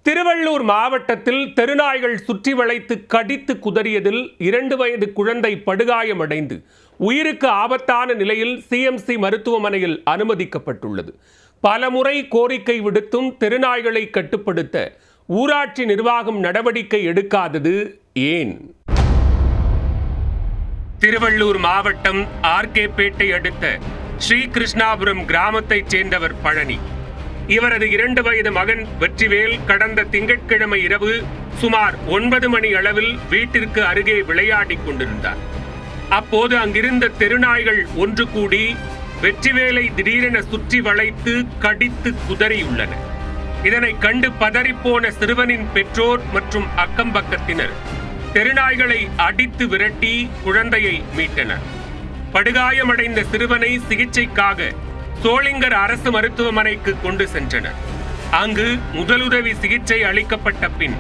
திருவள்ளூர் மாவட்டத்தில் தெருநாய்கள் சுற்றி வளைத்து கடித்து குதறியதில் 2 வயது குழந்தை படுகாயமடைந்து உயிருக்கு ஆபத்தான நிலையில் சிஎம்சி மருத்துவமனையில் அனுமதிக்கப்பட்டுள்ளது. பலமுறை கோரிக்கை விடுத்தும் தெருநாய்களை கட்டுப்படுத்த ஊராட்சி நிர்வாகம் நடவடிக்கை எடுக்காதது ஏன்? திருவள்ளூர் மாவட்டம் ஆர்கேபேட்டை அடுத்த ஸ்ரீகிருஷ்ணாபுரம் கிராமத்தைச் சேர்ந்தவர் பழனி. இவரது 2 வயது மகன் வெற்றிவேல் கடந்த திங்கட்கிழமை இரவு சுமார் 9 மணி அளவில் வீட்டிற்கு அருகே விளையாடிக் கொண்டிருந்தார். அப்போது அங்கிருந்த தெருநாய்கள் ஒன்று கூடி வெற்றிவேலை திடீரென சுற்றி வளைத்து கடித்து குதறியுள்ளன. இதனை கண்டு பதறிப்போன சிறுவனின் பெற்றோர் மற்றும் அக்கம்பக்கத்தினர் தெருநாய்களை அடித்து விரட்டி குழந்தையை மீட்டனர். படுகாயமடைந்த சிறுவனை சிகிச்சைக்காக சோளிங்கர் அரசு மருத்துவமனைக்கு கொண்டு சென்றனர். அங்கு முதலுதவி சிகிச்சை அளிக்கப்பட்ட பின்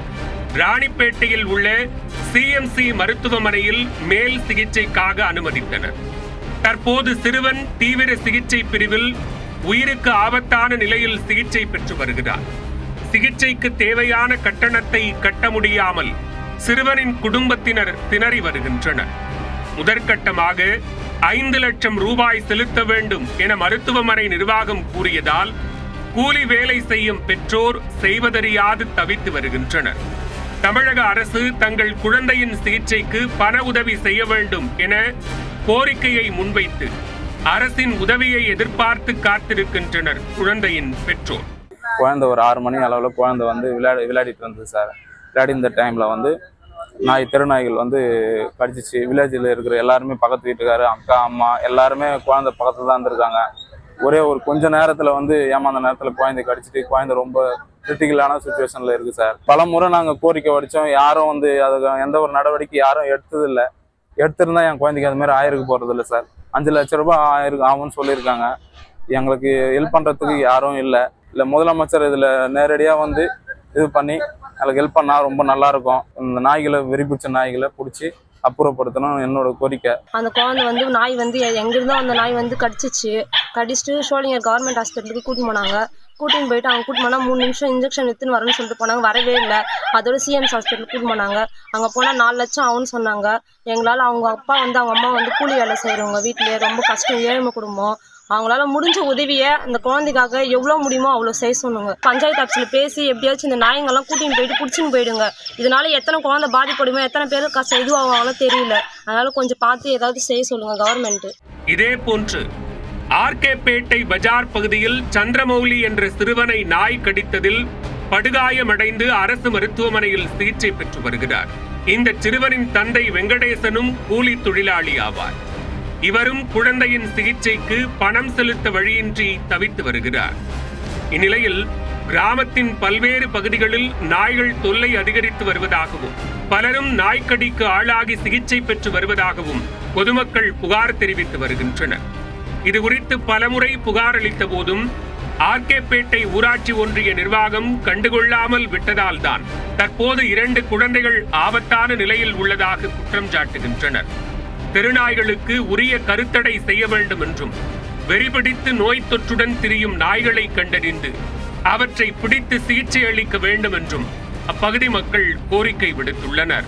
ராணிப்பேட்டையில் உள்ள சிஎம்சி மருத்துவமனையில் மேல் சிகிச்சைக்காக அனுமதித்தனர். தற்போது சிறுவன் தீவிர சிகிச்சை பிரிவில் உயிருக்கு ஆபத்தான நிலையில் சிகிச்சை பெற்று வருகிறார். சிகிச்சைக்கு தேவையான கட்டணத்தை கட்ட முடியாமல் சிறுவனின் குடும்பத்தினர் திணறி வருகின்றனர். முதற்கட்டமாக 5 லட்சம் ரூபாய் செலுத்த வேண்டும் என மருத்துவமனை நிர்வாகம் கூறியதால் கூலி வேலை செய்யும் பெற்றோர் செய்வதறியாது தவித்து வருகின்றனர். தமிழக அரசு தங்கள் குழந்தையின் சிகிச்சைக்கு பண உதவி செய்ய வேண்டும் என கோரிக்கையை முன்வைத்து அரசின் உதவியை எதிர்பார்த்து காத்திருக்கின்றனர் குழந்தையின் பெற்றோர். குழந்தை ஒரு 6 மணி அளவில் குழந்தை விளையாடிட்டு வந்தது சார். விளையாடி இந்த டைமில் தெருநாய்கள் கடிச்சிச்சு. வில்லேஜில் இருக்கிற எல்லாருமே பக்கத்து வீட்டுக்காரு, அக்கா, அம்மா எல்லாருமே குழந்தை பக்கத்தில் தான் இருந்திருக்காங்க. ஒரே ஒரு கொஞ்ச நேரத்தில் ஏமாந்த நேரத்தில் குழந்தை கடிச்சிட்டு குழந்தை ரொம்ப கிரிட்டிக்கலான சுச்சுவேஷனில் இருக்குது சார். பல முறை நாங்கள் கோரிக்கை வடித்தோம். யாரும் அதுக்கு எந்த ஒரு நடவடிக்கை யாரும் எடுத்ததில்லை. எடுத்திருந்தா என் குழந்தைக்கு அது மாதிரி ஆயிருக்கு போகிறதில்ல சார். 5 லட்ச ரூபாய் ஆகும்னு சொல்லியிருக்காங்க. எங்களுக்கு ஹெல்ப் பண்ணுறதுக்கு யாரும் இல்லை. முதலமைச்சர் இதில் நேரடியாக இது பண்ணி அதுக்கு ஹெல்ப் பண்ணால் ரொம்ப நல்லாயிருக்கும். இந்த நாய்களை வெறிபிடிச்ச நாய்களை பிடிச்சி அப்புறப்படுத்தணும் என்னோட கோரிக்கை. அந்த குழந்தை நாய் எங்கிருந்தோ அந்த நாய் கடிச்சிட்டு சோளிங்கர் கவர்மெண்ட் ஹாஸ்பிட்டலுக்கு கூட்டின்னு போனாங்க. கூட்டின்னு போயிட்டு அவங்க கூட்டின்னு போனால் 3 நிமிஷம் இன்ஜெக்ஷன் எடுத்துன்னு வரேன்னு சொல்லிட்டு போனாங்க. வரவே இல்லை. அதோட சிஎம்சி ஹாஸ்பிட்டலுக்கு கூட்டின்னு போனாங்க. அங்கே போனால் 4 லட்சம் ஆகும்னு சொன்னாங்க. எங்களால் அவங்க அப்பா அவங்க அம்மா கூலி வேலை செய்கிறவங்க, வீட்டிலேயே ரொம்ப கஷ்டம், ஏழ்மை குடும்பம். அவங்களால முடிஞ்ச உதவியை அந்த குழந்தைக்காக எவ்வளோ முடியுமோ அவ்வளோ செய்ய சொன்னாங்க. பஞ்சாயத்து ஆஃபீஸில் பேசி எப்படியாச்சும் இந்த நாய்ங்கெல்லாம் கூட்டின்னு போயிட்டு பிடிச்சின்னு போயிடுங்க. இதனால எத்தனை குழந்தை பாதிப்படுமோ, எத்தனை பேர் கஷ்டம் இதுவாங்களோ தெரியல. அதனால கொஞ்சம் பார்த்து ஏதாவது செய்ய சொல்லுங்க கவர்மெண்ட். இதே போன்று ஆர்கேபேட்டை பஜார் பகுதியில் சந்திரமௌலி என்ற சிறுவனை நாய் கடித்ததில் படுகாயமடைந்து அரசு மருத்துவமனையில் சிகிச்சை பெற்று வருகிறார். இந்த சிறுவனின் தந்தை வெங்கடேசனும் கூலி தொழிலாளி ஆவார். இவரும் குழந்தையின் சிகிச்சைக்கு பணம் செலுத்த வழியின்றி தவித்து வருகிறார். இந்நிலையில் கிராமத்தின் பல்வேறு பகுதிகளில் நாய்கள் தொல்லை அதிகரித்து வருவதாகவும் பலரும் நாய்க்கடிக்கு ஆளாகி சிகிச்சை பெற்று வருவதாகவும் பொதுமக்கள் புகார் தெரிவித்து வருகின்றனர். இதுகுறித்து பலமுறை புகார் அளித்த போதும் ஆர்கேபேட்டை ஊராட்சி ஒன்றிய நிர்வாகம் கண்டுகொள்ளாமல் விட்டதால் தான் தற்போது 2 குழந்தைகள் ஆபத்தான நிலையில் உள்ளதாக குற்றம் சாட்டுகின்றனர். தெருநாய்களுக்கு உரிய கருத்தடை செய்ய வேண்டும் என்றும் வெறிபிடித்து நோய் தொற்றுடன் திரியும் நாய்களை கண்டறிந்து அவற்றை பிடித்து சிகிச்சை அளிக்க வேண்டும் என்றும் அப்பகுதி மக்கள் கோரிக்கை விடுத்துள்ளனர்.